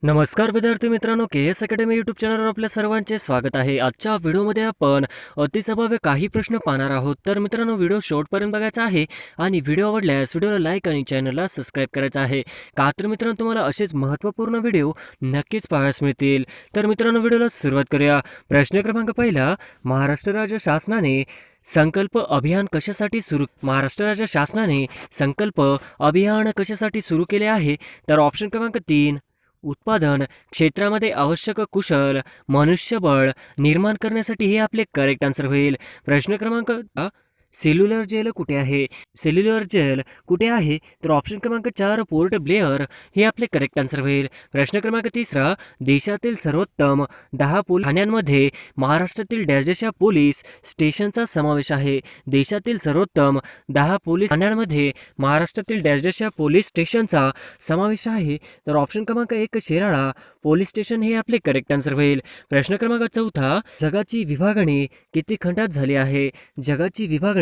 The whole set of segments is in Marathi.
नमस्कार विद्यार्थी मित्रांनो, के.एस. अकॅडमी यूट्यूब चॅनलवर आपल्या सर्वांचे स्वागत आहे. आजच्या व्हिडिओमध्ये आपण अतिसंभाव्य काही प्रश्न पाहणार आहोत. तर मित्रांनो, व्हिडिओ शेवटपर्यंत बघायचा आहे आणि व्हिडिओ आवडल्यास व्हिडिओला लाईक आणि चॅनलला सबस्क्राईब करायचं आहे. का तर मित्रांनो, तुम्हाला असेच महत्त्वपूर्ण व्हिडिओ नक्कीच पाहायला मिळतील. तर मित्रांनो, व्हिडिओला सुरुवात करूया. प्रश्न क्रमांक पहिला, महाराष्ट्र राज्य शासनाने संकल्प अभियान कशासाठी कशासाठी सुरू केले आहे? तर ऑप्शन क्रमांक 3, उत्पादन क्षेत्रामध्ये आवश्यक कुशल मनुष्यबळ निर्माण करण्यासाठी हे आपले करेक्ट आन्सर होईल. प्रश्न क्रमांक सेल्युलर जेल कुठे आहे? सेल्युलर जेल कुठे आहे? तर ऑप्शन क्रमांक 4, पोर्ट ब्लेअर हे आपले करेक्ट आन्सर होईल. प्रश्न क्रमांक 3, देशातील सर्वोत्तम 10 पोलीस ठाण्यांमध्ये महाराष्ट्रातील डॅशच्या पोलीस स्टेशनचा समावेश आहे. देशातील सर्वोत्तम 10 पोलीस ठाण्यांमध्ये महाराष्ट्रातील डॅशच्या पोलीस स्टेशनचा समावेश आहे. तर ऑप्शन क्रमांक 1, शिराळा पोलीस स्टेशन हे आपले करेक्ट आन्सर होईल. प्रश्न क्रमांक 4, जगाची विभागणी किती खंडात झाली आहे? जगाची विभागणी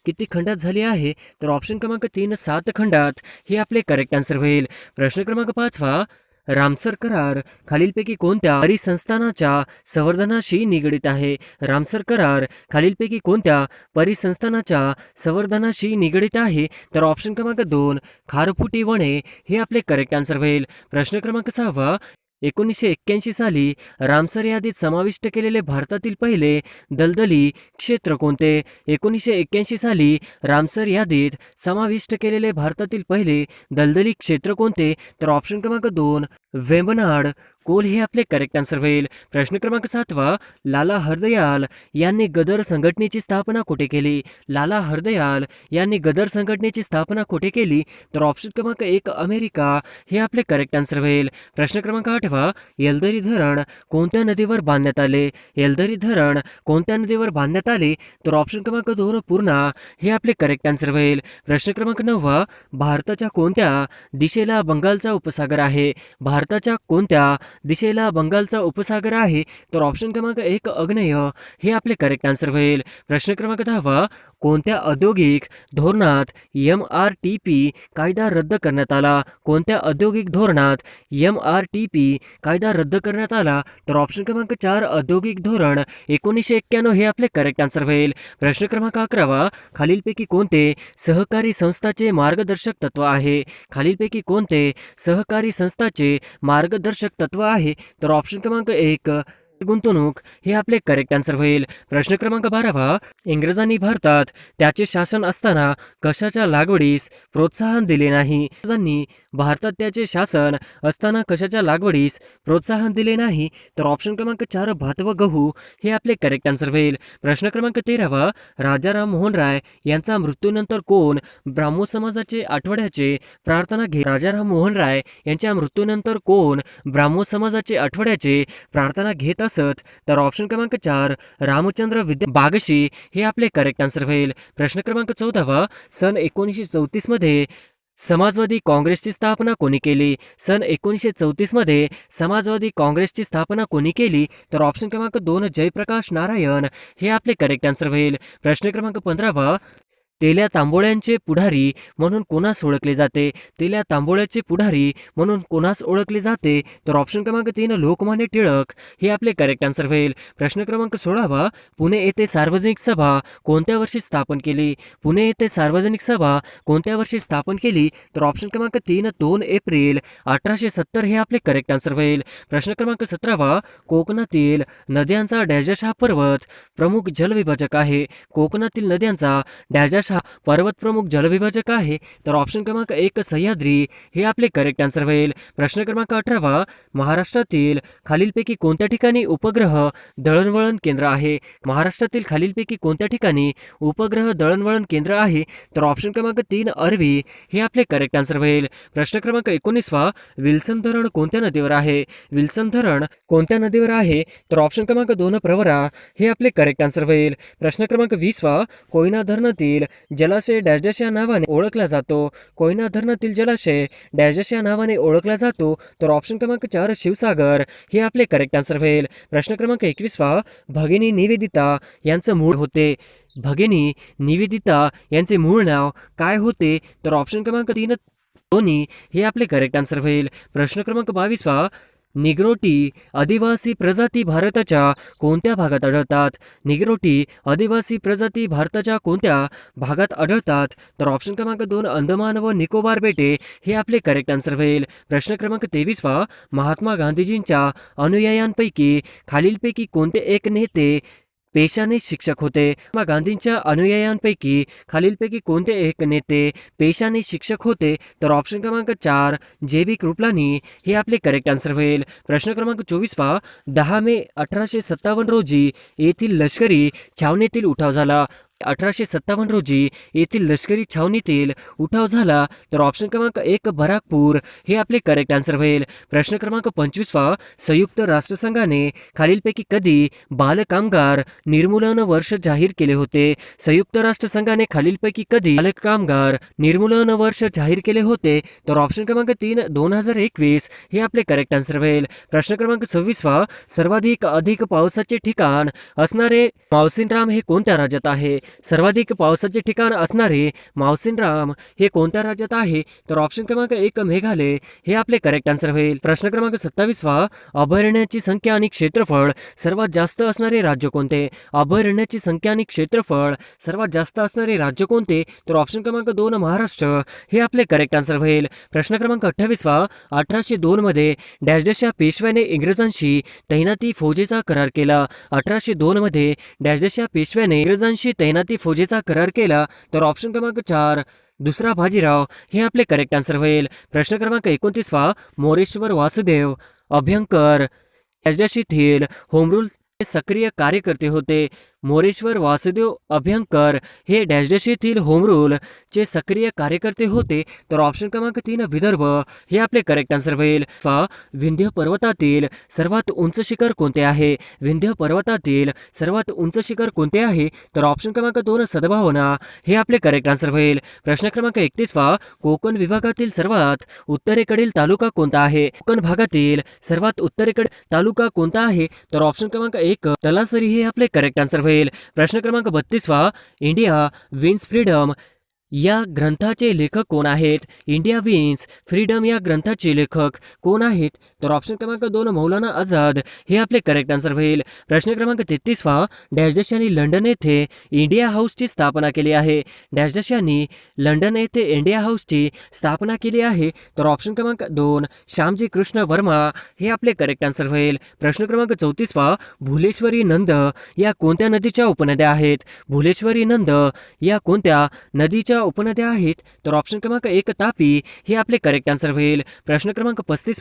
किती खंडात झाली आहे? तर ऑप्शन क्रमांक 3, 7 खंडात हे आपले करेक्ट आन्सर होईल. प्रश्न क्रमांक 5, रामसर करार खालीलपैकी कोणत्या परिसंस्थानाच्या संवर्धनाशी निगडित आहे? रामसर करार खालीलपैकी कोणत्या परिसंस्थानाच्या संवर्धनाशी निगडित आहे? तर ऑप्शन क्रमांक 2, खारफुटी वने हे आपले करेक्ट आन्सर होईल. प्रश्न क्रमांक 6, 1981 साली रामसर यादीत समाविष्ट केलेले भारतातील पहिले दलदली क्षेत्र कोणते? 1981 साली रामसर यादीत समाविष्ट केलेले भारतातील पहिले दलदली क्षेत्र कोणते? तर ऑप्शन क्रमांक 2, वेंबनाड कोल हे आपले करेक्ट आन्सर होईल. प्रश्न क्रमांक 7, लाला हरदयाल यांनी गदर संघटनेची स्थापना कुठे केली? लाला हरदयाल यांनी गदर संघटनेची स्थापना कुठे केली? तर ऑप्शन क्रमांक 1, अमेरिका हे आपले करेक्ट आन्सर होईल. प्रश्न क्रमांक 8, येलदरी धरण कोणत्या नदीवर बांधण्यात आले? येलदरी धरण कोणत्या नदीवर बांधण्यात आले? तर ऑप्शन क्रमांक 2, पूर्णा हे आपले करेक्ट आन्सर होईल. प्रश्न क्रमांक 9, भारताच्या कोणत्या दिशेला बंगालचा उपसागर आहे? भारताच्या कोणत्या दिशेला बंगालचा उपसागर आहे? तर ऑप्शन क्रमांक 1, आग्नेय हे आपले करेक्ट आन्सर होईल. प्रश्न क्रमांक 10, कोणत्या औद्योगिक धोरणात MRTP कायदा रद्द करण्यात आला? कोणत्या औद्योगिक धोरणात MRTP कायदा रद्द करण्यात आला? तर ऑप्शन क्रमांक 4, औद्योगिक धोरण 1991 हे आपले करेक्ट आन्सर होईल. प्रश्न क्रमांक 11, खालीलपैकी कोणते सहकारी संस्थाचे मार्गदर्शक तत्व आहे? खालीलपैकी कोणते सहकारी संस्थाचे मार्गदर्शक तत्व आहे? तर ऑप्शन क्रमांक 1, गुंतवणूक हे आपले करेक्ट आन्सर होईल. प्रश्न क्रमांक 12, इंग्रजांनी भारतात त्याचे शासन असताना कशाच्या लागवडीस प्रोत्साहन दिले नाही? इंग्रजांनी भारतात त्याचे शासन असताना कशाच्या लागवडीस प्रोत्साहन दिले नाही? तर ऑप्शन क्रमांक 4, भात व गहू हे आपले करेक्ट आन्सर होईल. प्रश्न क्रमांक 13, राजाराम मोहन राय यांचा मृत्यूनंतर कोण ब्राह्मो समाजाचे आठवड्याचे प्रार्थना घेत? राजाराम मोहन राय यांच्या मृत्यूनंतर कोण ब्राह्मो समाजाचे आठवड्याचे प्रार्थना घेत असत? तर ऑप्शन क्रमांक 4, रामचंद्र विद्या बागशी हे आपले करेक्ट आन्सर होईल. प्रश्न क्रमांक 14, सन 1934 मध्ये समाजवादी काँग्रेसची स्थापना कोणी केली? सन 1934 मध्ये समाजवादी काँग्रेसची स्थापना कोणी केली? तर ऑप्शन क्रमांक 2, जयप्रकाश नारायण हे आपले करेक्ट आन्सर होईल. प्रश्न क्रमांक 15, तेल्या तांबोळ्यांचे पुढारी म्हणून कोणास ओळखले जाते? तेल्या तांबोळ्याचे पुढारी म्हणून कोणास ओळखले जाते? तर ऑप्शन क्रमांक 3, लोकमान्य टिळक हे आपले करेक्ट आन्सर होईल. प्रश्न क्रमांक 16, पुणे येथे सार्वजनिक सभा कोणत्या वर्षी स्थापन केली? पुणे येथे सार्वजनिक सभा कोणत्या वर्षी स्थापन केली? तर ऑप्शन क्रमांक 3, 2 एप्रिल 1870 हे आपले करेक्ट आन्सर होईल. प्रश्न क्रमांक 17, कोकणातील नद्यांचा डॅश हा पर्वत प्रमुख जलविभाजक आहे? कोकणातील नद्यांचा डॅश हा पर्वत प्रमुख जलविभाजक आहे? तर ऑप्शन क्रमांक 1, सह्याद्री हे आपले करेक्ट आन्सर होईल. प्रश्न क्रमांक 18, महाराष्ट्रातील खालीलपैकी कोणत्या ठिकाणी उपग्रह दळणवळण केंद्र आहे? महाराष्ट्रातील खालीलपैकी कोणत्या ठिकाणी उपग्रह दळणवळण केंद्र आहे? तर ऑप्शन क्रमांक 3, अरवी हे आपले करेक्ट आन्सर होईल. प्रश्न क्रमांक 19, विल्सन धरण कोणत्या नदीवर आहे? विल्सन धरण कोणत्या नदीवर आहे? तर ऑप्शन क्रमांक 2, प्रवरा हे आपले करेक्ट आन्सर होईल. प्रश्न क्रमांक 20, कोयना धरणातील जलाशय डॅश या नावाने ओळखला जातो? कोयना धरणातील जलाशय डॅश या नावाने ओळखला जातो? तर ऑप्शन क्रमांक 4, शिवसागर हे आपले करेक्ट आन्सर होईल. प्रश्न क्रमांक 21, भगिनी निवेदिता यांचं मूळ होते? भगिनी निवेदिता यांचे मूळ नाव काय होते? तर ऑप्शन क्रमांक 3, धोनी हे आपले करेक्ट आन्सर होईल. प्रश्न क्रमांक 22, निग्रोटी आदिवासी प्रजाती भारताच्या कोणत्या भागात आढळतात? निग्रोटी आदिवासी प्रजाती भारताच्या कोणत्या भागात आढळतात? तर ऑप्शन क्रमांक 2 अंदमान व निकोबार बेटे हे आपले करेक्ट आन्सर होईल. प्रश्न क्रमांक 23 महात्मा गांधीजींच्या अनुयायांपैकी खालीलपैकी कोणते एक नेते पेशाने शिक्षक होते? महात्मा गांधींच्या अनुयायांपैकी खालीलपैकी कोणते एक नेते पेशाने शिक्षक होते? तर ऑप्शन क्रमांक 4 जे.बी. कृपलानी हे आपले करेक्ट आन्सर होईल. प्रश्न क्रमांक 24 10 मे 1857 रोजी येथील लष्करी छावणीतील उठाव झाला. 1857 रोजी येथील लष्करी छावणीतील उठाव झाला. तर ऑप्शन क्रमांक 1 बराकपूर हे आपले करेक्ट आन्सर होईल. प्रश्न क्रमांक 25 संयुक्त राष्ट्रसंघाने खालीलपैकी कधी बालकामगार निर्मूलन वर्ष जाहीर केले होते? संयुक्त राष्ट्रसंघाने खालीलपैकी कधी बालकामगार निर्मूलन वर्ष जाहीर केले होते? तर ऑप्शन क्रमांक 3 2021 हे आपले करेक्ट आन्सर होईल. प्रश्न क्रमांक 26 अधिक पावसाचे ठिकाण असणारे मावसिनराम हे कोणत्या राज्यात आहे? सर्वाधिक पावसाचे ठिकाण असणारे मावसिनराम हे कोणत्या राज्यात आहे? तर ऑप्शन क्रमांक 1 मेघालय हे आपले करेक्ट आन्सर होईल. प्रश्न क्रमांक 27 अभयारण्याची संख्या आणि क्षेत्रफळ सर्वात जास्त असणारे राज्य कोणते? अभयारण्याची संख्या आणि क्षेत्रफळ सर्वात जास्त असणारे राज्य कोणते? तर ऑप्शन क्रमांक 2 महाराष्ट्र हे आपले करेक्ट आन्सर होईल. प्रश्न क्रमांक 28 1802 मध्ये डॅश डॅश या पेशव्याने इंग्रजांशी तैनाती फौजेचा करार केला. 1802 मध्ये डॅश डॅश या पेशव्याने इंग्रजांशी तैनाती फौजेचा करार केला. तर ऑप्शन क्रमांक 4 दुसरा बाजीराव हे आपले करेक्ट आन्सर होईल. प्रश्न क्रमांक 29 मोरेश्वर वासुदेव अभ्यंकर डॅश डॅश येथील होमरूल सक्रिय कार्यकर्ते होते. मोरेश्वर वासुदेव अभ्यंकर हे डॅश डॅश येथील होमरूल चे सक्रिय कार्यकर्ते होते. तर ऑप्शन क्रमांक 3 विदर्भ हे आपले करेक्ट आन्सर होईल. विंध्य पर्वतातील सर्वात उंच शिखर कोणते आहे? विंध्य पर्वतातील सर्वात उंच शिखर कोणते आहे? तर ऑप्शन क्रमांक 2 सद्भावना हे आपले करेक्ट आन्सर होईल. प्रश्न क्रमांक 31 कोकण विभागातील सर्वात उत्तरेकडील तालुका कोणता आहे? कोकण भागातील सर्वात उत्तरेकडील तालुका कोणता आहे? तर ऑप्शन क्रमांक 1 तलासरी हे आपले करेक्ट आन्सर होईल. प्रश्न क्रमांक 32 इंडिया विन्स फ्रीडम या ग्रंथाचे लेखक कोण आहेत? इंडिया विन्स फ्रीडम या ग्रंथाचे लेखक कोण आहेत? तर ऑप्शन क्रमांक 2 मौलाना आझाद हे आपले करेक्ट आन्सर होईल. प्रश्न क्रमांक 33 डॅश डॅश यांनी लंडन येथे इंडिया हाऊसची स्थापना केली आहे. डॅश डॅश यांनी लंडन येथे इंडिया हाऊसची स्थापना केली आहे. तर ऑप्शन क्रमांक 2 श्यामजी कृष्ण वर्मा हे आपले करेक्ट आन्सर होईल. प्रश्न क्रमांक 34 भुलेश्वरी नंद या कोणत्या नदीच्या उपनद्या आहेत? भुलेश्वरी नंद या कोणत्या नदीच्या उपनद्या आहेत? तर ऑप्शन क्रमांक 1 तापी हे आपले करेक्ट आन्सर होईल. प्रश्न क्रमांक 35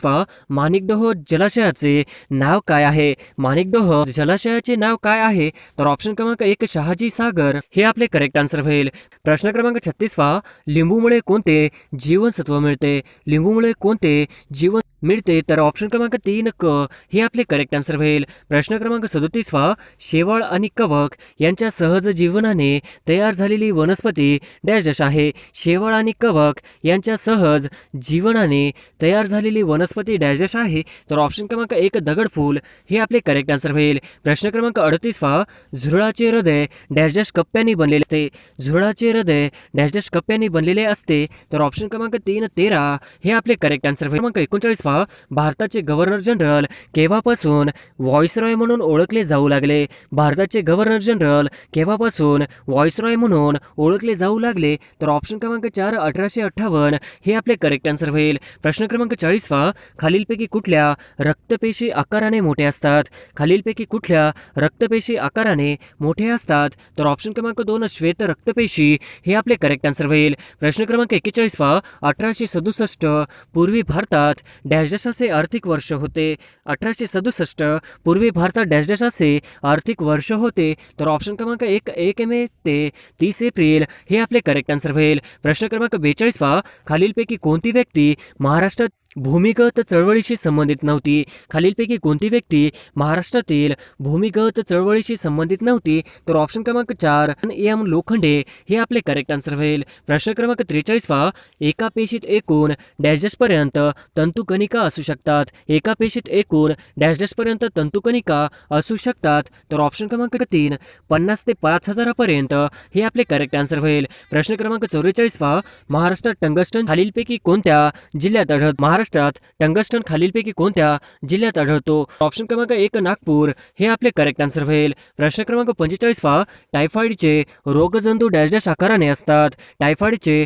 माणिकडोह जलाशयाचे नाव काय आहे? माणिकडोह जलाशयाचे नाव काय आहे? तर ऑप्शन क्रमांक 1 शहाजी सागर हे आपले करेक्ट आन्सर होईल. प्रश्न क्रमांक 36 लिंबूमुळे कोणते जीवनसत्व मिळते? लिंबूमुळे कोणते जीवन मिळते? तर ऑप्शन क्रमांक 3 क हे आपले करेक्ट आन्सर होईल. प्रश्न क्रमांक 37 शेवाळ आणि कवक यांच्या सहज जीवनाने तयार झालेली वनस्पती डॅश डॅश आहे. शेवाळ आणि कवक यांच्या सहज जीवनाने तयार झालेली वनस्पती डॅश डॅश आहे. तर ऑप्शन क्रमांक 1 दगडफूल हे आपले करेक्ट आन्सर होईल. प्रश्न क्रमांक 38 झुरळाचे हृदय डॅश डॅश कप्प्यांनी बनलेले असते. झुरळाचे हृदय डॅश डॅश कप्प्यांनी बनलेले असते. तर ऑप्शन क्रमांक 3 13 हे आपले करेक्ट आन्सर होईल. क्रमांक 39 भारताचे गव्हर्नर जनरल केव्हापासून व्हॉइसरॉय म्हणून ओळखले जाऊ लागले? भारताचे गव्हर्नर जनरल केव्हापासून व्हॉइसरॉय म्हणून ओळखले जाऊ लागले? तर ऑप्शन क्रमांक 4 1858 हे आपले करेक्ट आन्सर होईल. प्रश्न क्रमांक 40 खालीलपैकी कुठल्या रक्तपेशी आकाराने मोठे असतात? खालीलपैकी कुठल्या रक्तपेशी आकाराने मोठे असतात? तर ऑप्शन क्रमांक 2 श्वेत रक्तपेशी हे आपले करेक्ट आन्सर होईल. प्रश्न क्रमांक 41 1867 पूर्वी भारतात डॅश डॅश असे आर्थिक वर्ष होते. 1867 पूर्वी भारतात डॅश डॅश असे आर्थिक वर्ष होते. तर ऑप्शन क्रमांक 1 मे ते 30 एप्रिल हे आपले करेक्ट आन्सर होईल. प्रश्न क्रमांक 42 खालीलपैकी कोणती व्यक्ती महाराष्ट्रात भूमिगत चळवळीशी संबंधित नव्हती? खालीलपैकी कोणती व्यक्ती महाराष्ट्रातील भूमिगत चळवळीशी संबंधित नव्हती? तर ऑप्शन क्रमांक 4 एम लोखंडे हे आपले करेक्ट आन्सर होईल. प्रश्न क्रमांक 43 एका पेशीत एकूण डॅश डॅश पर्यंत तंतुकणिका असू शकतात. एका पेशीत एकूण डॅश डॅश पर्यंत तंतुकणिका असू शकतात. तर ऑप्शन क्रमांक 3 50 ते 5000 पर्यंत हे आपले करेक्ट आन्सर होईल. प्रश्न क्रमांक 44 महाराष्ट्रात टंगस्टन खालीलपैकी कोणत्या जिल्ह्यात आढळत? महाराष्ट्रात टंगस्टन खालीलपैकी कोणत्या जिल्ह्यात आढळतो? ऑप्शन क्रमांक 1 नागपूर हे आपले करेक्ट आन्सर होईल. प्रश्न क्रमांक 45 टायफॉइडचे रोगजंतू डॅश डॅश आकाराने असतात. टायफॉइडचे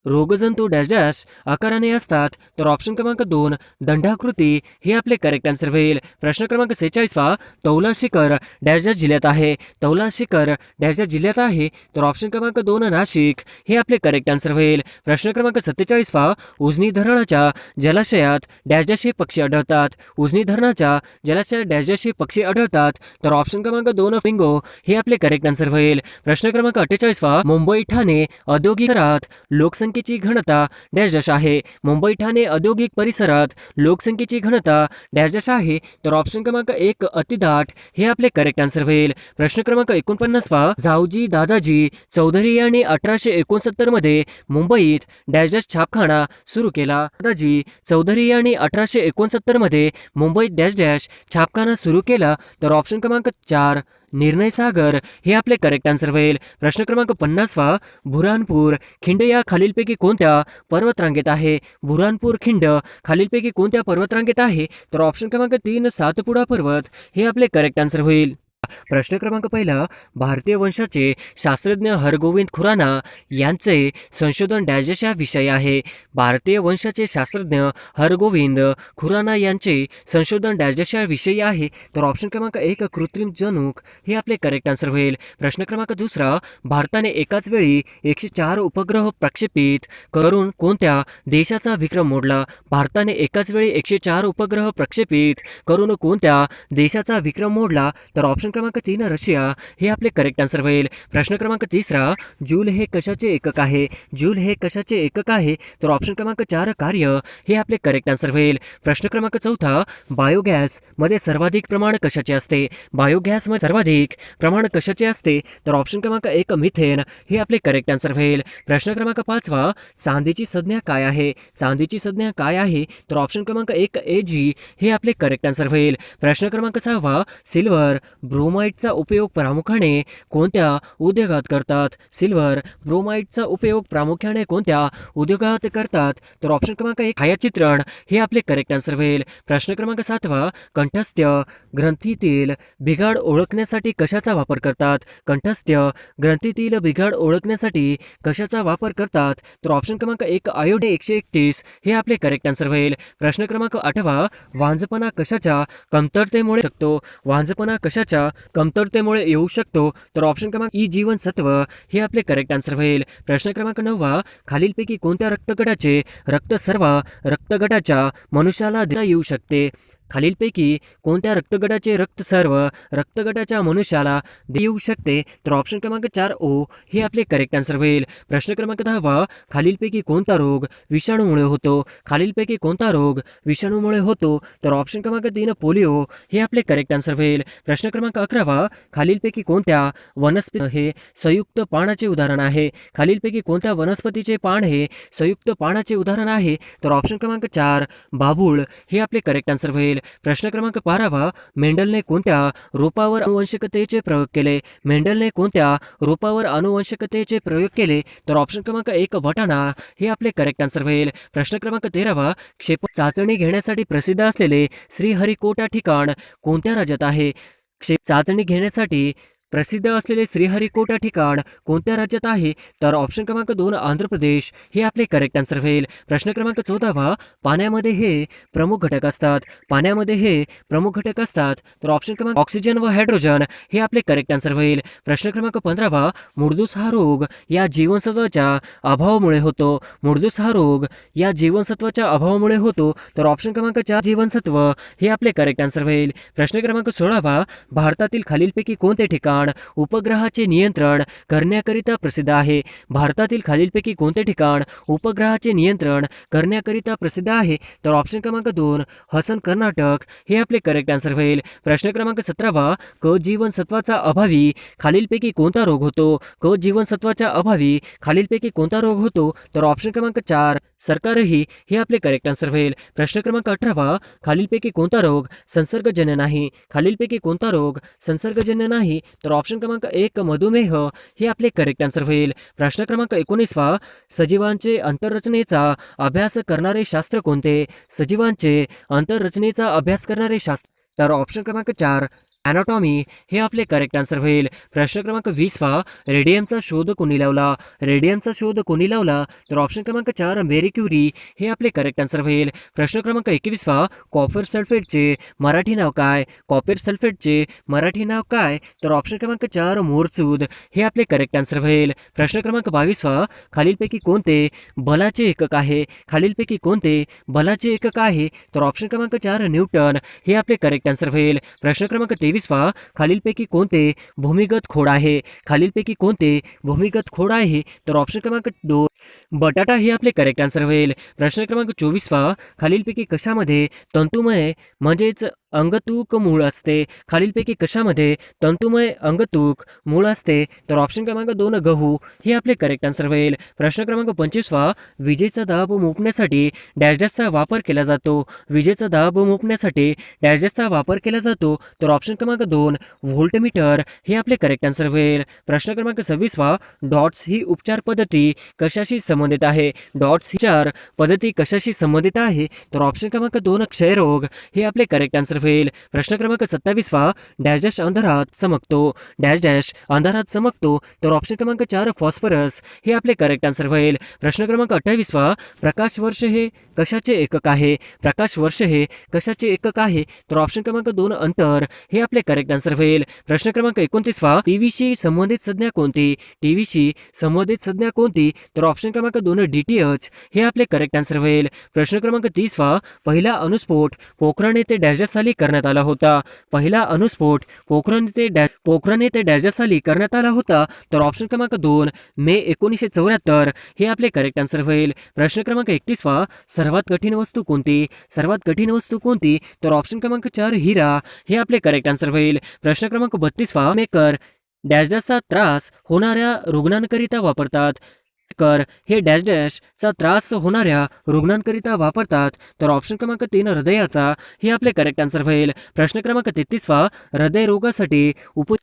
रोगजंतू डॅश डॅश आकाराने असतात. तर ऑप्शन क्रमांक 2 दंडाकृती हे आपले करेक्ट आन्सर होईल. प्रश्न क्रमांक 46 तौला शिखर डॅश डॅश जिल्ह्यात आहे. तौला शिखर डॅश डॅश जिल्ह्यात आहे. तर ऑप्शन क्रमांक 2 नाशिक हे आपले करेक्ट आन्सर होईल. प्रश्न क्रमांक 47 उजनी धरणाच्या जलाशयात डॅश डॅश हे पक्षी आढळतात. उजनी धरणाच्या जलाशयात डॅश डॅश हे पक्षी आढळतात. तर ऑप्शन क्रमांक 2 फ्लेमिंगो हे आपले करेक्ट आन्सर होईल. प्रश्न क्रमांक 48 मुंबई ठाणे औद्योगिक शहरात लोकसंख्येची घनता डॅश डॅश आहे. मुंबई ठाणे औद्योगिक परिसरात लोकसंख्येची घनता डॅश डॅश आहे. तर ऑप्शन क्रमांक 1 अतिदाट हे आपले करेक्ट आन्सर होईल. प्रश्न क्रमांक 49 जावजी दादाजी चौधरी यांनी 1869 मध्ये मुंबईत डॅश डॅश छापखाना सुरू केला. दादाजी चौधरी यांनी 1869 मध्ये मुंबईत डॅश डॅश छापखाना सुरू केला. तर ऑप्शन क्रमांक 4 निर्णय सागर हे आपले करेक्ट आन्सर होईल. प्रश्न क्रमांक 50 बुऱ्हाणपूर खिंड या खालीलपैकी कोणत्या पर्वतरांगेत आहे? बुऱ्हाणपूर खिंड खालीलपैकी कोणत्या पर्वतरांगेत आहे? तर ऑप्शन क्रमांक 3 सातपुडा पर्वत हे आपले करेक्ट आन्सर होईल. प्रश्न क्रमांक 1 भारतीय वंशाचे शास्त्रज्ञ हरगोविंद खुराना यांचे संशोधन डॅश डॅश या विषय आहे. भारतीय वंशाचे शास्त्रज्ञ हरगोविंद खुराना यांचे संशोधन डॅश डॅश या विषयी आहे. तर ऑप्शन क्रमांक 1 कृत्रिम जनुक हे आपले करेक्ट आन्सर होईल. प्रश्न क्रमांक 2 भारताने एकाच वेळी 104 उपग्रह प्रक्षेपित करून कोणत्या देशाचा विक्रम मोडला? भारताने एकाच वेळी 104 उपग्रह प्रक्षेपित करून कोणत्या देशाचा विक्रम मोडला? तर ऑप्शन क्रमांक 3 रशिया हे आपले करेक्ट आन्सर होईल. प्रश्न क्रमांक 3 जूल हे कशाचे एकक आहे? जूल हे कशाचे एकक आहे? तर ऑप्शन क्रमांक 4 कार्य हे आपले करेक्ट आन्सर होईल. प्रश्न क्रमांक 4 बायोगॅस मध्ये सर्वाधिक प्रमाण कशाचे असते? बायोगॅस मध्ये सर्वाधिक प्रमाण कशाचे असते? तर ऑप्शन क्रमांक 1 मिथेन हे आपले करेक्ट आन्सर होईल. प्रश्न क्रमांक 5 चांदीची संज्ञा काय आहे? चांदीची संज्ञा काय आहे? तर ऑप्शन क्रमांक 1 Ag हे आपले करेक्ट आन्सर होईल. प्रश्न क्रमांक 6 सिल्वर ब्रोमाइडचा उपयोग प्रामुख्याने कोणत्या उद्योगात करतात? सिल्वर ब्रोमाइडचा उपयोग प्रामुख्याने कोणत्या उद्योगात करतात? तर ऑप्शन क्रमांक 1 छायाचित्रण हे आपले करेक्ट आन्सर होईल. प्रश्न क्रमांक 7 कंठस्थ ग्रंथीतील बिघाड ओळखण्यासाठी कशाचा वापर करतात? कंठस्थ ग्रंथीतील बिघाड ओळखण्यासाठी कशाचा वापर करतात? तर ऑप्शन क्रमांक 1 आयोडे 131 हे आपले करेक्ट आन्सर होईल. प्रश्न क्रमांक 8 वांझपणा कशाच्या कमतरतेमुळे शकतो? वांझपणा कशाच्या कमतरतेमुळे येऊ शकतो? तर ऑप्शन क्रमांक ई जीवनसत्व हे आपले करेक्ट आन्सर होईल. प्रश्न क्रमांक 9 खालीलपैकी कोणत्या रक्तगटाचे रक्त सर्व रक्तगटाच्या मनुष्याला देता येऊ शकते? खालीलपैकी कोणत्या रक्तगटाचे रक्त सर्व रक्तगटाच्या मनुष्याला देऊ शकते? तर ऑप्शन क्रमांक 4 ओ हे आपले करेक्ट आन्सर होईल. प्रश्न क्रमांक 10 खालीलपैकी कोणता रोग विषाणूमुळे होतो? खालीलपैकी कोणता रोग विषाणूमुळे होतो? तर ऑप्शन क्रमांक 3 पोलिओ हे आपले करेक्ट आन्सर होईल. प्रश्न क्रमांक 11 खालीलपैकी कोणत्या वनस्पती हे संयुक्त पानाचे उदाहरण आहे? खालीलपैकी कोणत्या वनस्पतीचे पान हे संयुक्त पानाचे उदाहरण आहे? तर ऑप्शन क्रमांक 4 बाभूळ हे आपले करेक्ट आन्सर होईल. प्रश्न क्रमांक 12 मेंडलने कोणत्या रोपावर अनुवंशिकतेचे प्रयोग केले? मेंडलने कोणत्या रोपावर अनुवंशिकतेचे प्रयोग केले? तर ऑप्शन क्रमांक 1 वटाणा हे आपले करेक्ट आन्सर होईल. प्रश्न क्रमांक 13 क्षेपणास्त्र चाचणी घेण्यासाठी प्रसिद्ध असलेले श्रीहरिकोटा ठिकाण कोणत्या राज्यात आहे? चाचणी घेण्यासाठी प्रसिद्ध असलेले श्रीहरिकोटा ठिकाण कोणत्या राज्यात आहे? तर ऑप्शन क्रमांक 2 आंध्र प्रदेश हे आपले करेक्ट आन्सर होईल. प्रश्न क्रमांक 14 पाण्यामध्ये हे प्रमुख घटक असतात. पाण्यामध्ये हे प्रमुख घटक असतात. तर ऑप्शन क्रमांक ऑक्सिजन व हायड्रोजन हे आपले करेक्ट आन्सर होईल. प्रश्न क्रमांक 15 मुर्दूस हा रोग या जीवनसत्वाच्या अभावामुळे होतो. मुर्दूस हा रोग या जीवनसत्वाच्या अभावामुळे होतो. तर ऑप्शन क्रमांक 4 जीवनसत्व हे आपले करेक्ट आन्सर होईल. प्रश्न क्रमांक 16 भारतातील खालीलपैकी कोणते ठिकाण उपग्रहाचे नियंत्रण करण्याकरिता प्रसिद्ध आहे? भारतातील खालीलपैकी कोणते ठिकाण उपग्रहाचे नियंत्रण करण्याकरिता प्रसिद्ध आहे? तर ऑप्शन क्रमांक 2 हसन कर्नाटक हे आपले करेक्ट आन्सर होईल. प्रश्न क्रमांक 17 क जीवनसत्वाचा अभावी खालीलपैकी कोणता रोग होतो? क जीवनसत्वाच्या अभावी खालीलपैकी कोणता रोग होतो? तर ऑप्शन क्रमांक 4 सरकारही हे आपले करेक्ट आन्सर होईल. प्रश्न क्रमांक 18 खालीलपैकी कोणता रोग संसर्गजन्य नाही? खालीलपैकी कोणता रोग संसर्गजन्य नाही? तर ऑप्शन क्रमांक 1 मधुमेह हे आपले करेक्ट आन्सर होईल. प्रश्न क्रमांक 19 सजीवांचे अंतररचनेचा अभ्यास करणारे शास्त्र कोणते? सजीवांचे अंतररचनेचा अभ्यास करणारे शास्त्र तर ऑप्शन क्रमांक 4 ॲनाटॉमी हे आपले करेक्ट आन्सर होईल. प्रश्न क्रमांक 20 रेडियमचा शोध कोणी लावला? रेडियमचा शोध कोणी लावला? तर ऑप्शन क्रमांक 4 मेरी क्युरी हे आपले करेक्ट आन्सर होईल. प्रश्न क्रमांक 21 कॉपर सल्फेटचे मराठी नाव काय? कॉपर सल्फेटचे मराठी नाव काय? तर ऑप्शन क्रमांक 4 मोरचूद हे आपले करेक्ट आन्सर होईल. प्रश्न क्रमांक 22 खालीलपैकी कोणते बलाचे एकक आहे? खालीलपैकी कोणते बलाचे एकक आहे? तर ऑप्शन क्रमांक 4 न्यूटन हे आपले करेक्ट आन्सर होईल. प्रश्न क्रमांक 23 खालीलपैकी कोणते भूमिगत खोड आहे? खालीलपैकी कोणते भूमिगत खोड आहे? तर ऑप्शन क्रमांक 2 बटाटा हे आपले करेक्ट आन्सर होईल. प्रश्न क्रमांक 24 खालीलपैकी कशामध्ये तंतुमय म्हणजेच अंगतूक मूळ असते? खालीलपैकी कशामध्ये तंतुमय अंगतूक मूळ असते? तर ऑप्शन क्रमांक 2 गहू हे आपले करेक्ट आन्सर होईल. प्रश्न क्रमांक 25 विजेचा दाब मोजण्यासाठी डॅश डॅशचा वापर केला जातो? विजेचा दाब मोजण्यासाठी डॅश डॅशचा वापर केला जातो? तर ऑप्शन क्रमांक 2 व्होल्टमीटर हे आपले करेक्ट आन्सर होईल. प्रश्न क्रमांक 26 डॉट्स ही उपचार पद्धती कशाशी संबंधित आहे? डॉट्स ही उपचार पद्धती कशाशी संबंधित आहे? तर ऑप्शन क्रमांक 2 क्षयरोग हे आपले करेक्ट आन्सर होईल. प्रश्न क्रमांक 27 डॅश डॅश अंधारात चमकतो? डॅश डॅश अंधारात चमकतो? तर ऑप्शन क्रमांक 4 फॉस्फरस हे आपले करेक्ट आन्सर होईल. प्रश्न क्रमांक 28 प्रकाश वर्ष हे कशाचे एकक आहे? प्रकाश वर्ष हे कशाचे एकक आहे? तर ऑप्शन क्रमांक 2 अंतर हे आपले करेक्ट आन्सर होईल. प्रश्न क्रमांक 29 टीव्हीशी संबंधित संज्ञा कोणती? टीव्हीशी संबंधित संज्ञा कोणती? तर ऑप्शन क्रमांक 2 DTH हे आपले करेक्ट आन्सर होईल. प्रश्न क्रमांक 30 पहिला अणुस्फोट पोखरण येथे डॅश साली करण्यात आला होता? पहिला अणुस्फोट पोखरण येथे डॅश साली करण्यात आला होता? तर ऑप्शन क्रमांक 2 मे 1974 हे आपले करेक्ट आन्सर होईल. प्रश्न क्रमांक 31 सर्वात कठीण वस्तू कोणती? सर्वात कठीण वस्तू कोणती? तर ऑप्शन क्रमांक 4 हिरा हे आपले करेक्ट आन्सर होईल. प्रश्न क्रमांक 32 मेकर डॅश डॅशचा त्रास होणाऱ्या रुग्णांकरिता वापरतात? कर हे डॅश डॅशचा त्रास होणाऱ्या रुग्णांकरिता वापरतात? तर ऑप्शन क्रमांक 3 हृदयाचा हे आपले करेक्ट आन्सर होईल. प्रश्न क्रमांक 33 हृदयरोगासाठी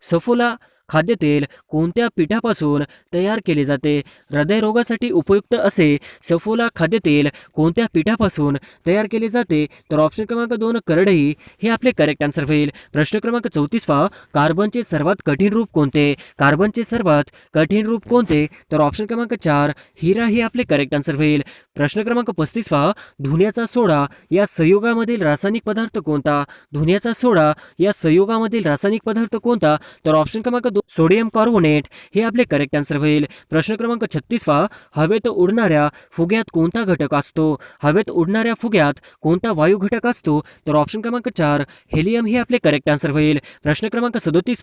सफोला खाद्यतेल कोणत्या पिठापासून तयार केले जाते? हृदयरोगासाठी उपयुक्त असे सफोला खाद्यतेल कोणत्या पिठापासून तयार केले जाते? तर ऑप्शन क्रमांक 2 करडई हे आपले करेक्ट आन्सर होईल. प्रश्न क्रमांक 34 कार्बनचे सर्वात कठीण रूप कोणते? कार्बनचे सर्वात कठीण रूप कोणते? तर ऑप्शन क्रमांक 4 हिरा हे आपले करेक्ट आन्सर होईल. प्रश्न क्रमांक 35 धुन्याचा सोडा या संयोगामधील रासायनिक पदार्थ कोणता? धुन्याचा सोडा या संयोगामधील रासायनिक पदार्थ कोणता? तर ऑप्शन क्रमांक 2 सोडियम कार्बोनेट हे आपले करेक्ट आन्सर होईल. प्रश्न क्रमांक 36 हवेत उडणाऱ्या फुग्यात कोणता घटक असतो? हवेत उडणाऱ्या फुग्यात कोणता वायू घटक असतो? तर ऑप्शन क्रमांक 4 हेलियम हे आपले करेक्ट आन्सर होईल. प्रश्न क्रमांक 37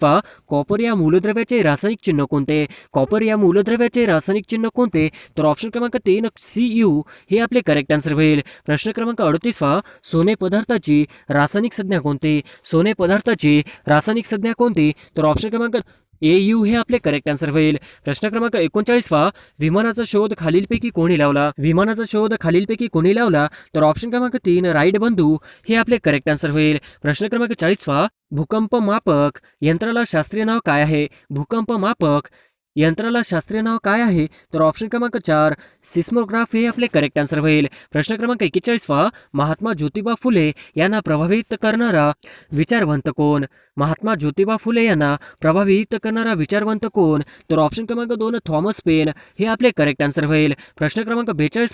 कॉपर या मूलद्रव्याचे रासायनिक चिन्ह कोणते? कॉपर या मूलद्रव्याचे रासायनिक चिन्ह कोणते? तर ऑप्शन क्रमांक 3 Cu हे आपले करेक्ट आन्सर होईल. प्रश्न क्रमांक 38 सोने पदार्थाची रासायनिक संज्ञा कोणती? सोने पदार्थाची रासायनिक संज्ञा कोणती? तर ऑप्शन क्रमांक AU हे आपले करेक्ट आन्सर होईल. प्रश्न क्रमांक 39 विमानाचा शोध खालीलपैकी कोणी लावला? विमानाचा शोध खालीलपैकी कोणी लावला? तर ऑप्शन क्रमांक 3 राईट बंधू हे आपले करेक्ट आन्सर होईल. प्रश्न क्रमांक 40 भूकंप मापक यंत्राला शास्त्रीय नाव काय आहे? भूकंप मापक यंत्राला शास्त्रीय नाव काय आहे? तर ऑप्शन क्रमांक 4 सिस्मोग्राफ हे आपले करेक्ट आन्सर होईल. प्रश्न क्रमांक 41 महात्मा ज्योतिबा फुले यांना प्रभावित करणारा विचारवंत कोण? महात्मा ज्योतिबा फुले यांना प्रभावित करणारा विचारवंत कोण? तर ऑप्शन क्रमांक 2 थॉमस पेन हे आपले करेक्ट आन्सर होईल. प्रश्न क्रमांक 42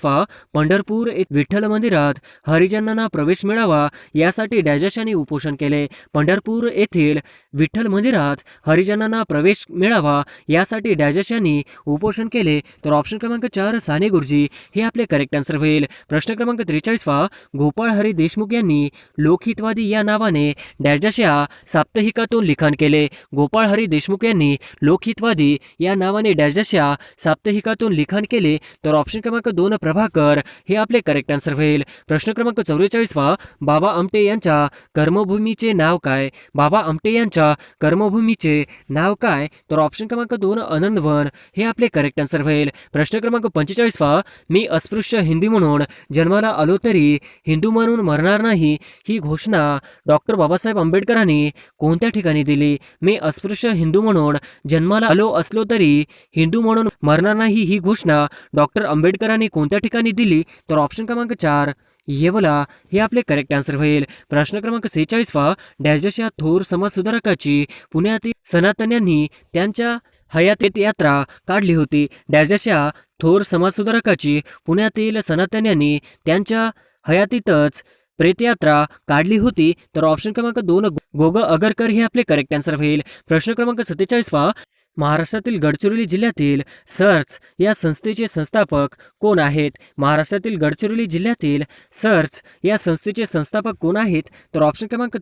पंढरपूर येथील विठ्ठल मंदिरात हरिजनांना प्रवेश मिळावा यासाठी डॅजशाने उपोषण केले? पंढरपूर येथील विठ्ठल मंदिरात हरिजनांना प्रवेश मिळावा यासाठी डॅजशाने उपोषण केले? तर ऑप्शन क्रमांक 4 साने गुरुजी हे आपले करेक्ट आन्सर होईल. प्रश्न क्रमांक 43 गोपाळ हरी देशमुख यांनी लोकहितवादी या नावाने डॅजश या साप्ताहिकातून लिखाण केले. गोपाळ हरी देशमुख यांनी लोकहितवादी या नावाने डॅश डॅश या साप्ताहिकातून लिखाण केले. तर ऑप्शन क्रमांक 2 प्रभाकर हे आपले करेक्ट आन्सर होईल. प्रश्न क्रमांक 44 बाबा आमटे यांच्या कर्मभूमीचे नाव काय? बाबा आमटे यांच्या कर्मभूमीचे नाव काय? तर ऑप्शन क्रमांक 2 आनंदवन हे आपले करेक्ट आन्सर होईल. प्रश्न क्रमांक 45 मी अस्पृश्य हिंदू म्हणून जन्माला आलो तरी हिंदू म्हणून मरणार नाही ही घोषणा डॉक्टर बाबासाहेब आंबेडकरांनी कोणत्या ठिकाणी दिली? मी अस्पृश्य हिंदू म्हणून जन्माला आलो असलो तरी हिंदू म्हणून मरणार नाही ही घोषणा डॉक्टर आंबेडकरांनी कोणत्या ठिकाणी दिली? तर ऑप्शन क्रमांक 4 येवला हे आपले करेक्ट आन्सर होईल. प्रश्न क्रमांक 46 डॅश डॅश या थोर समाजसुधारकाची पुण्यातील सनातन्यांनी त्यांच्या हयातीत यात्रा काढली होती. डॅश डॅश या थोर समाजसुधारकाची पुण्यातील सनातन्यांनी त्यांच्या हयातीतच प्रेतयात्रा काढली होती. तर ऑप्शन क्रमांक 2 गोग अगरकर हे आपले करेक्ट आन्सर होईल. प्रश्न क्रमांक 47 महाराष्ट्रातील गडचिरोली जिल्ह्यातील सर्च या संस्थेचे संस्थापक कोण आहेत? महाराष्ट्रातील गडचिरोली जिल्ह्यातील सर्च या संस्थेचे संस्थापक कोण आहेत? तर ऑप्शन क्रमांक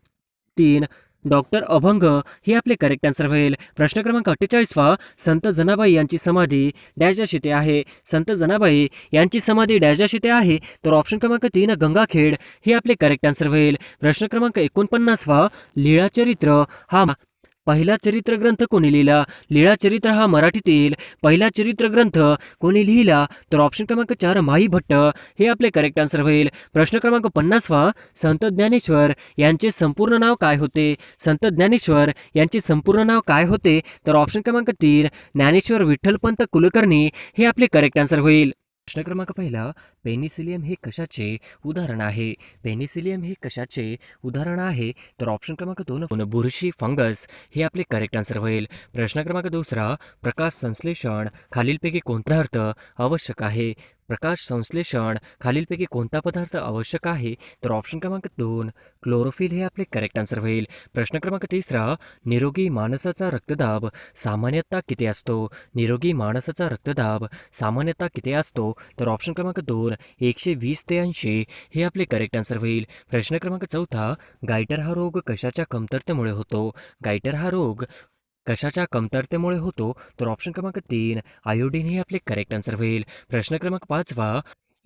3 डॉक्टर अभंग हे आपले करेक्ट आन्सर होईल. प्रश्न क्रमांक 48 संत जनाबाई यांची समाधी डॅश डॅश येथे आहे. संत जनाबाई यांची समाधी डॅश डॅश येथे आहे. तर ऑप्शन क्रमांक 3 गंगाखेड हे आपले करेक्ट आन्सर होईल. प्रश्न क्रमांक 49 लीळाचरित्र हा पहिला चरित्र ग्रंथ कोणी लिहिला? लीळाचरित्र हा मराठीतील पहिला चरित्र ग्रंथ कोणी लिहिला? तर ऑप्शन क्रमांक 4 माई भट्ट हे आपले करेक्ट आन्सर होईल. प्रश्न क्रमांक 50 संत ज्ञानेश्वर यांचे संपूर्ण नाव काय होते? संत ज्ञानेश्वर यांचे संपूर्ण नाव काय होते? तर ऑप्शन क्रमांक 3 ज्ञानेश्वर विठ्ठलपंत कुलकर्णी हे आपले करेक्ट आन्सर होईल. प्रश्न क्रमांक 1 पेनिसिलियम हे कशाचे उदाहरण आहे? पेनिसिलियम हे कशाचे उदाहरण आहे? तर ऑप्शन क्रमांक 2 बुरशी फंगस हे आपले करेक्ट आन्सर होईल. प्रश्न क्रमांक 2 प्रकाश संश्लेषण खालीलपैकी कोणता पदार्थ आवश्यक आहे? प्रकाश संश्लेषण खालीलपैकी कोणता पदार्थ आवश्यक आहे? तर ऑप्शन क्रमांक 2 क्लोरोफिल हे आपले करेक्ट आन्सर होईल. प्रश्न क्रमांक 3 निरोगी माणसाचा रक्तदाब सामान्यतः किती असतो? निरोगी माणसाचा रक्तदाब सामान्यतः किती असतो? तर ऑप्शन क्रमांक 2 120 ते 80 हे आपले करेक्ट आन्सर होईल. प्रश्न क्रमांक 4 गायटर हा रोग कशाच्या कमतरतेमुळे होतो? गायटर हा रोग कशाच्या कमतरतेमुळे होतो? तर ऑप्शन क्रमांक 3 आयोडीन हे आपले करेक्ट आन्सर होईल. प्रश्न क्रमांक 5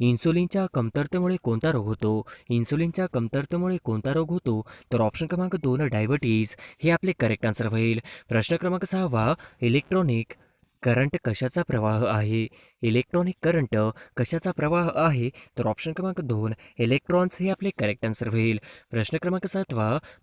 इन्सुलिनच्या कमतरतेमुळे कोणता रोग होतो? इन्सुलिनच्या कमतरतेमुळे कोणता रोग होतो? तर ऑप्शन क्रमांक 2 डायबिटीज हे आपले करेक्ट आन्सर होईल. प्रश्न क्रमांक 6 इलेक्ट्रॉनिक करंट कशाचा प्रवाह आहे? इलेक्ट्रॉनिक करंट कशाचा प्रवाह आहे? तर ऑप्शन क्रमांक 2 इलेक्ट्रॉन्स हे आपले करेक्ट आन्सर होईल. प्रश्न क्रमांक 7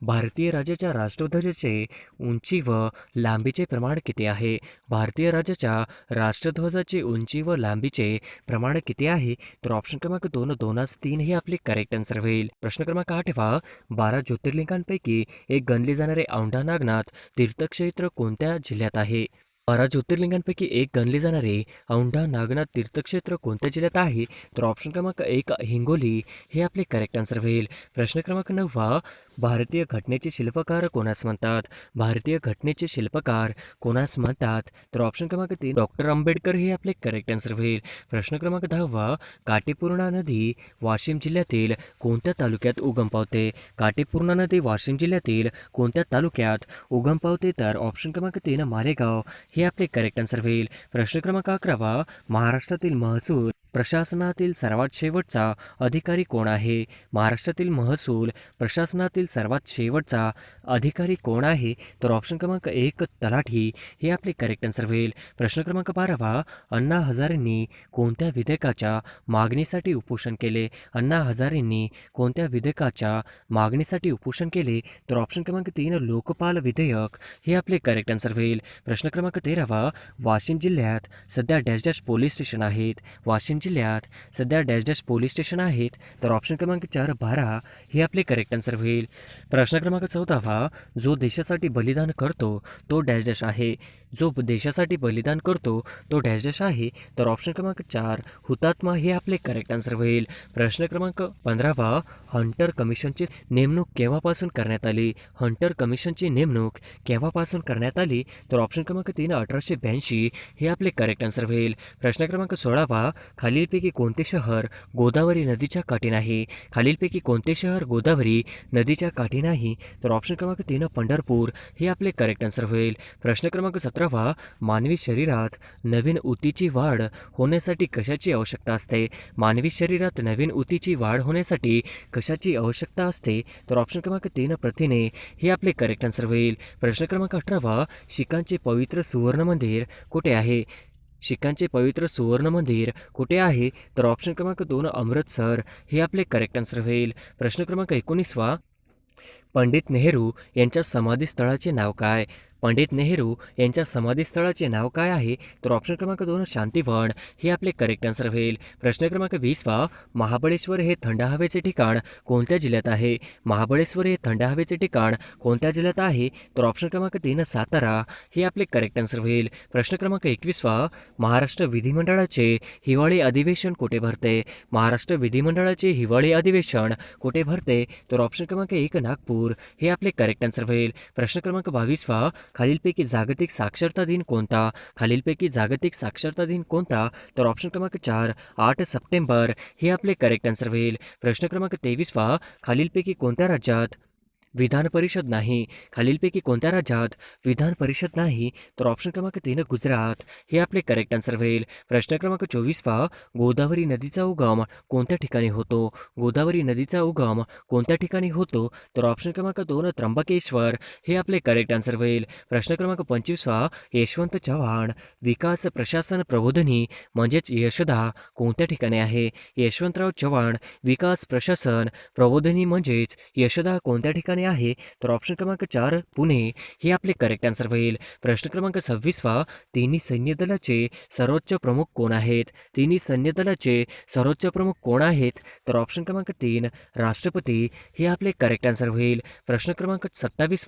भारतीय राज्याच्या राष्ट्रध्वजाचे उंची व लांबीचे प्रमाण किती आहे? भारतीय राज्याच्या राष्ट्रध्वजाचे उंची व लांबीचे प्रमाण किती आहे? तर ऑप्शन क्रमांक 2 2:3 हे आपले करेक्ट आन्सर होईल. प्रश्न क्रमांक 8 12 ज्योतिर्लिंगांपैकी एक गणले जाणारे औंढा नागनाथ तीर्थक्षेत्र कोणत्या जिल्ह्यात आहे? 12 ज्योतिर्लिंगांपैकी एक गणले जाणारे औंढा नागनाथ तीर्थक्षेत्र कोणत्या जिल्ह्यात आहे? तर ऑप्शन क्रमांक 1 हिंगोली हे आपले करेक्ट आन्सर होईल. प्रश्न क्रमांक 9 भारतीय घटनेचे शिल्पकार कोणास म्हणतात? भारतीय घटनेचे शिल्पकार कोणास म्हणतात? तर ऑप्शन क्रमांक 3 डॉक्टर आंबेडकर हे आपले करेक्ट आन्सर होईल. प्रश्न क्रमांक 10 काटेपूर्णा नदी वाशिम जिल्ह्यातील कोणत्या तालुक्यात उगम पावते? काटेपूर्णा नदी वाशिम जिल्ह्यातील कोणत्या तालुक्यात उगम पावते? तर ऑप्शन क्रमांक 3 मालेगाव हे आपले करेक्ट आन्सर होईल. प्रश्न क्रमांक 11 महाराष्ट्रातील महसूल प्रशासनातील सर्वात शेवटचा अधिकारी कोण आहे? महाराष्ट्रातील महसूल प्रशासनातील सर्वात शेवटचा अधिकारी कोण आहे? तर ऑप्शन क्रमांक 1 तलाठी हे आपले करेक्ट आन्सर होईल. प्रश्न क्रमांक 12 अण्णा हजारेंनी कोणत्या विधेयकाच्या मागणीसाठी उपोषण केले? अण्णा हजारेंनी कोणत्या विधेयकाच्या मागणीसाठी उपोषण केले? तर ऑप्शन क्रमांक 3 लोकपाल विधेयक हे आपले करेक्ट आन्सर होईल. प्रश्न क्रमांक 13 वाशिम जिल्ह्यात सध्या डॅश डॅश पोलीस स्टेशन आहेत? वाशिम जिल्ह्यात सध्या डॅश डॅश पोलीस स्टेशन आहेत? तर ऑप्शन क्रमांक 4 12 हे आपले करेक्ट आन्सर होईल. प्रश्न क्रमांक 14 जो देशासाठी बलिदान करतो तो डॅश डॅश आहे? जो देशासाठी बलिदान करतो तो डॅश डॅश आहे. तर ऑप्शन क्रमांक 4 हुतात्मा हे आपले करेक्ट आन्सर होईल. प्रश्न क्रमांक 15 हंटर कमिशनची नेमणूक केव्हापासून करण्यात आली? हंटर कमिशनची नेमणूक केव्हापासून करण्यात आली? तर ऑप्शन क्रमांक 3 1882 हे आपले करेक्ट आन्सर होईल. प्रश्न क्रमांक 16 खालीलपैकी कोणते शहर गोदावरी नदीच्या काठी नाही? खालीलपैकी कोणते शहर गोदावरी नदीच्या काठी नाही? तर ऑप्शन क्रमांक 3 पंढरपूर हे आपले करेक्ट आन्सर होईल. प्रश्न क्रमांक 17 मानवी शरीरात नवीन ऊतीची वाढ होण्यासाठी कशाची आवश्यकता असते? मानवी शरीरात नवीन ऊतीची वाढ होण्यासाठी कशाची आवश्यकता असते? तर ऑप्शन क्रमांक 3 प्रथिने हे आपले करेक्ट आन्सर होईल. प्रश्न क्रमांक 18 शीखांचे पवित्र सुवर्ण मंदिर कुठे आहे? शीखांचे पवित्र सुवर्ण मंदिर कुठे आहे? तर ऑप्शन क्रमांक 2 अमृतसर हे आपले करेक्ट आन्सर होईल. प्रश्न क्रमांक 19 पंडित नेहरू यांच्या समाधीस्थळाचे नाव काय? पंडित नेहरू यांच्या समाधीस्थळाचे नाव काय आहे? तर ऑप्शन क्रमांक 2 शांतिवन हे आपले करेक्ट आन्सर होईल. प्रश्न क्रमांक 20 महाबळेश्वर हे थंड हवेचे ठिकाण कोणत्या जिल्ह्यात आहे? महाबळेश्वर हे थंड हवेचे ठिकाण कोणत्या जिल्ह्यात आहे? तर ऑप्शन क्रमांक 3 सातारा हे आपले करेक्ट आन्सर होईल. प्रश्न क्रमांक 21 महाराष्ट्र विधिमंडळाचे हिवाळी अधिवेशन कुठे भरते? महाराष्ट्र विधिमंडळाचे हिवाळी अधिवेशन कुठे भरते? तर ऑप्शन क्रमांक 1 नागपूर हे आपले करेक्ट आन्सर होईल. प्रश्न क्रमांक 22 खालीलपैकी जागतिक साक्षरता दिन कोणता? खालीलपैकी जागतिक साक्षरता दिन कोणता? तर ऑप्शन क्रमांक 4 8 सप्टेंबर हे आपले करेक्ट आन्सर होईल. प्रश्न क्रमांक 23 खालीलपैकी कोणत्या राज्यात विधान परिषद नाही? खालीलपैकी कोणत्या राज्यात विधान परिषद नाही? तर ऑप्शन क्रमांक 3 गुजरात हे आपले करेक्ट आन्सर होईल. प्रश्न क्रमांक 24 गोदावरी नदीचा उगम कोणत्या ठिकाणी होतो? गोदावरी नदीचा उगम कोणत्या ठिकाणी होतो? तर ऑप्शन क्रमांक 2 त्र्यंबकेश्वर हे आपले करेक्ट आन्सर होईल. प्रश्न क्रमांक 25 यशवंत चव्हाण विकास प्रशासन प्रबोधिनी म्हणजेच यशदा कोणत्या ठिकाणी आहे? यशवंतराव चव्हाण विकास प्रशासन प्रबोधिनी म्हणजेच यशदा कोणत्या ठिकाणी आहे? तर ऑप्शन क्रमांक 4 पुणे हे आपले करेक्ट आन्सर होईल. प्रश्न क्रमांक 26 तिन्ही सैन्य दलाचे सर्वोच्च प्रमुख कोण आहेत? तिन्ही सैन्य दलाचे सर्वोच्च प्रमुख कोण आहेत? तर ऑप्शन क्रमांक 3 राष्ट्रपती हे आपले करेक्ट आन्सर होईल. प्रश्न क्रमांक 27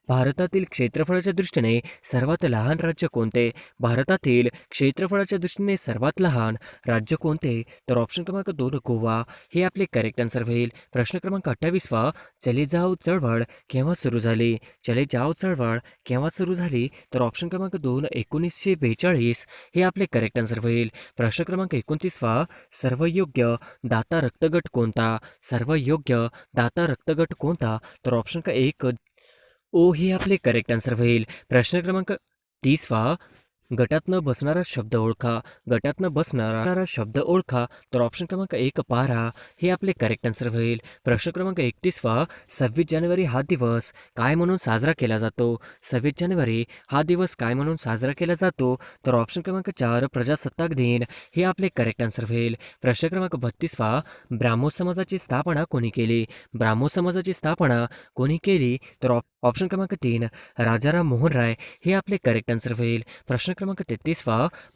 भारतातील क्षेत्रफळाच्या दृष्टीने सर्वात लहान राज्य कोणते? भारतातील क्षेत्रफळाच्या दृष्टीने सर्वात लहान राज्य कोणते? तर ऑप्शन क्रमांक 2 गोवा हे आपले करेक्ट आन्सर होईल. प्रश्न क्रमांक 28 चले जाव चळवळ केव्हा सुरू झाली? चले जाव चळवळ केव्हा सुरू झाली? तर ऑप्शन क्रमांक 2 1942 हे आपले करेक्ट आन्सर होईल. प्रश्न क्रमांक 29 सर्वयोग्य दाता रक्तगट कोणता? सर्वयोग्य दाता रक्तगट कोणता? तर ऑप्शन का 1 ओ हे आपले करेक्ट आन्सर होईल. प्रश्न क्रमांक 30 गटात न बसणारा शब्द ओळखा. गटात न बसणारा शब्द ओळखा. तर ऑप्शन क्रमांक 1 पारा हे आपले करेक्ट आन्सर होईल. प्रश्न क्रमांक 31 26 जानेवारी हा दिवस काय म्हणून साजरा केला जातो? 26 जानेवारी हा दिवस काय म्हणून साजरा केला जातो? तर ऑप्शन क्रमांक 4 प्रजासत्ताक दिन हे आपले करेक्ट आन्सर होईल. प्रश्न क्रमांक 32 ब्राह्मो समाजाची स्थापना कोणी केली? ब्राह्मो समाजाची स्थापना कोणी केली? तर ऑप्शन क्रमांक 3 राजाराम मोहन राय हे आपले करेक्ट आन्सर होईल. प्रश्न क्रमांक 33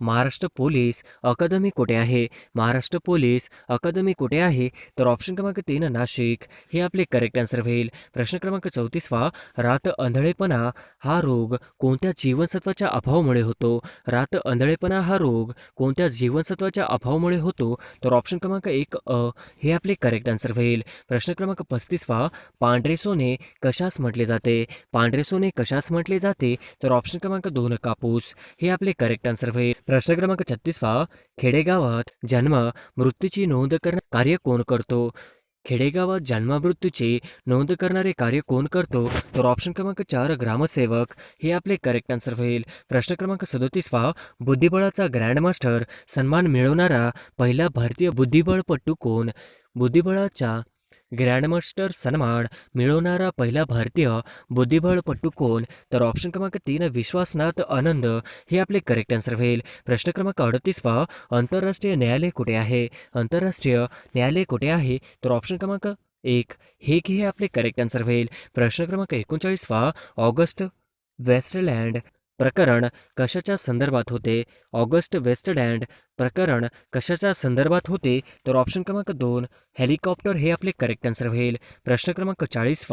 महाराष्ट्र पोलीस अकादमी कुठे आहे? महाराष्ट्र पोलीस अकादमी कुठे आहे? तर ऑप्शन क्रमांक 3 नाशिक हे आपले करेक्ट आन्सर होईल. प्रश्न क्रमांक 34 रात आंधळेपणा हा रोग कोणत्या जीवनसत्वाच्या अभावामुळे होतो? रात आंधळेपणा हा रोग कोणत्या जीवनसत्वाच्या अभावामुळे होतो? तर ऑप्शन क्रमांक 1 हे आपले करेक्ट आन्सर होईल. प्रश्न क्रमांक 35 पांढरे सोने कशास म्हटले जाते? पांढरे सोने कशास म्हटले जाते? तर ऑप्शन क्रमांक 2 कापूस हे आपले करेक्ट आन्सर होईल. प्रश्न क्रमांक 36 खेडेगावात जन्म मृत्यूची नोंद करणारे कार्य कोण करतो? खेडेगावात जन्ममृत्यूची नोंद करणारे कार्य कोण करतो? तर ऑप्शन क्रमांक 4 ग्रामसेवक हे आपले करेक्ट आन्सर होईल. प्रश्न क्रमांक 37 बुद्धिबळाचा ग्रँडमास्टर सन्मान मिळवणारा पहिला भारतीय बुद्धिबळपटू कोण? बुद्धिबळाचा ग्रँडमास्टर सन्मान मिळवणारा पहिला भारतीय बुद्धिबळपटू कोण? तर ऑप्शन क्रमांक 3 विश्वासनाथ आनंद हे आपले करेक्ट आन्सर होईल. प्रश्न क्रमांक 38 आंतरराष्ट्रीय न्यायालय कुठे आहे? आंतरराष्ट्रीय न्यायालय कुठे आहे? तर ऑप्शन क्रमांक 1 हे आपले करेक्ट आन्सर होईल. प्रश्न क्रमांक 39 ऑगस्ट वेस्टलँड प्रकरण कशाच्या संदर्भात होते? ऑगस्ट वेस्टलँड प्रकरण कशाच्या संदर्भात होते? तर ऑप्शन क्रमांक 2 हेलिकॉप्टर हे आपले करेक्ट आन्सर होईल. प्रश्न क्रमांक 40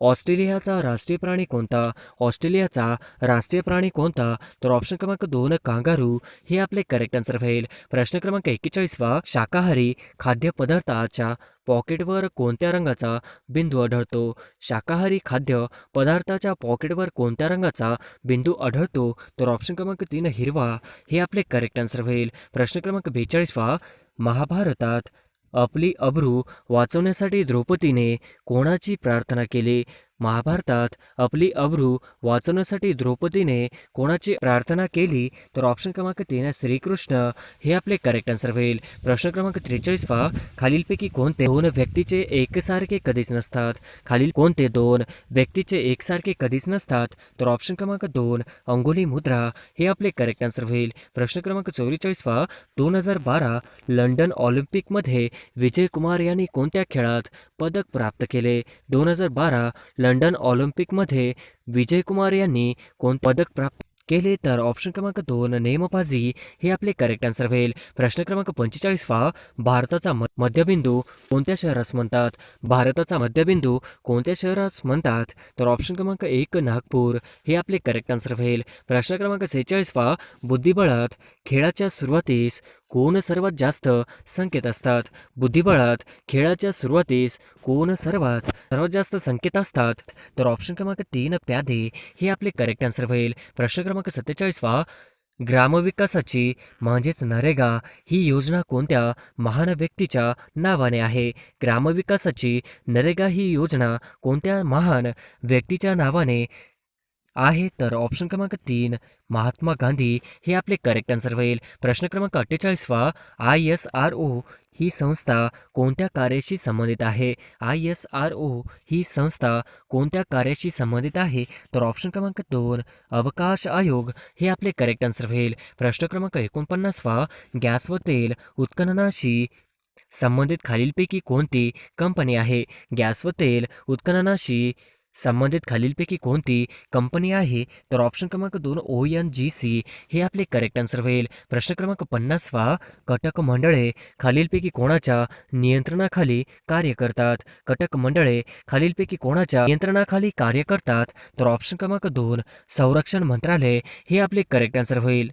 ऑस्ट्रेलियाचा राष्ट्रीय प्राणी कोणता? ऑस्ट्रेलियाचा राष्ट्रीय प्राणी कोणता? तर ऑप्शन क्रमांक 2 कांगारू हे आपले करेक्ट आन्सर होईल. प्रश्न क्रमांक 41 शाकाहारी खाद्यपदार्थाच्या पॉकेटवर कोणत्या रंगाचा बिंदू आढळतो? शाकाहारी खाद्य पदार्थाच्या पॉकेटवर कोणत्या रंगाचा बिंदू आढळतो? तर ऑप्शन क्रमांक 3 हिरवा हे आपले करेक्ट आन्सर होईल. प्रश्न क्रमांक 42 महाभारतात आपली अब्रू वाचवण्यासाठी द्रौपदीने कोणाची प्रार्थना केली? महाभारतात आपली अब्रू वाचवण्यासाठी द्रौपदीने कोणाची प्रार्थना केली? तर ऑप्शन क्रमांक 3 श्रीकृष्ण हे आपले करेक्ट आन्सर होईल. प्रश्न क्रमांक 43 खालीलपैकी कोणते दोन व्यक्तीचे एकसारखे कधीच नसतात? खालील कोणते दोन व्यक्तीचे एकसारखे कधीच नसतात? तर ऑप्शन क्रमांक 2 अंगुली मुद्रा हे आपले करेक्ट आन्सर होईल. प्रश्न क्रमांक 44 2012 लंडन ऑलिम्पिकमध्ये विजय कुमार यांनी कोणत्या खेळात पदक प्राप्त केले? 2012 लंडन ऑलिम्पिकमध्ये विजय कुमार यांनी कोणते पदक प्राप्त केले? तर ऑप्शन क्रमांक 2 नेमबाजी हे आपले करेक्ट आन्सर होईल. प्रश्न क्रमांक 45 भारताचा मध्यबिंदू कोणत्या शहरास म्हणतात? भारताचा मध्यबिंदू कोणत्या शहरास म्हणतात? तर ऑप्शन क्रमांक 1 नागपूर हे आपले करेक्ट आन्सर होईल. प्रश्न क्रमांक 46 बुद्धिबळात खेळाच्या सुरुवातीस कोण सर्वात जास्त संकेत असतात? बुद्धिबळात खेळाच्या सुरुवातीस कोण सर्वात जास्त संकेत असतात? तर ऑप्शन क्रमांक 3 प्यादे हे आपले करेक्ट आन्सर होईल. प्रश्न क्रमांक 47 ग्रामविकासाची म्हणजेच नरेगा ही योजना कोणत्या महान व्यक्तीच्या नावाने आहे? ग्रामविकासाची नरेगा ही योजना कोणत्या महान व्यक्तीच्या नावाने आहे? तर ऑप्शन क्रमांक 3 महात्मा गांधी हे आपले करेक्ट आन्सर होईल. प्रश्न क्रमांक 48 ISRO ही संस्था कोणत्या कार्याशी संबंधित आहे? ISRO ही संस्था कोणत्या कार्याशी संबंधित आहे? तर ऑप्शन क्रमांक 2 अवकाश आयोग हे आपले करेक्ट आन्सर होईल. प्रश्न क्रमांक 49 गॅस व तेल उत्खननाशी संबंधित खालीलपैकी कोणती कंपनी आहे? गॅस व तेल उत्खननाशी संबंधित खालीलपैकी कोणती कंपनी आहे? तर ऑप्शन क्रमांक 2 ONGC हे आपले करेक्ट आन्सर होईल. प्रश्न क्रमांक 50 कटक मंडळे खालीलपैकी कोणाच्या नियंत्रणाखाली कार्य करतात? कटक मंडळे खालीलपैकी कोणाच्या नियंत्रणाखाली कार्य करतात? तर ऑप्शन क्रमांक 2 संरक्षण मंत्रालय हे आपले करेक्ट आन्सर होईल.